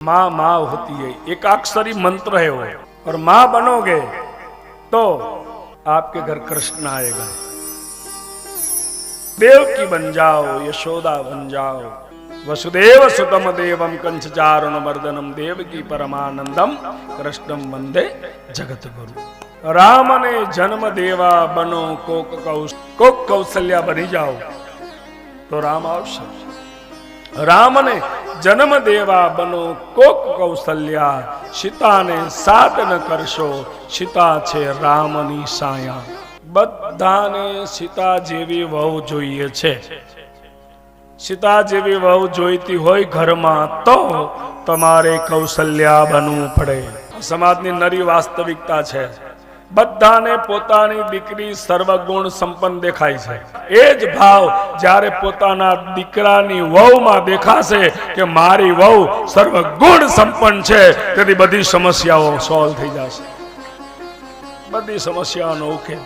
माँ माँ होती है, एकाक्षरी मंत्र है वो, और माँ बनोगे तो आपके घर कृष्ण आएगा। देव की बन जाओ, यशोदा बन जाओ, वसुदेव सुतम देवम कंचचारुण मर्दनम देवकी परमानंदम कृष्णम वंदे जगत गुरु। राम ने जन्म देवा बनो कोक कौशल्या बनी जाओ तो राम आवश्यक। राम ने जन्म देवा बनो कोक कौशल्या, सीता ने साथ न करशो, सीता छे रामनी साया। बधाने सीता जेवी वहू जोईए छे। सीता जेवी वहू जोईती होय घरमां तो तमारे कौशल्या बनवू पड़े। समाजनी नरी वास्तविकता छे। बधाने पोतानी दीकरी सर्वगुण संपन्न देखाय छे। एज भाव ज्यारे पोताना दीकरानी वहूमां देखाशे के मारी वहू सर्वगुण संपन्न छे, तेथी बधी समस्याओ सॉल्व थई जशे। बधी समस्याओनो उकेल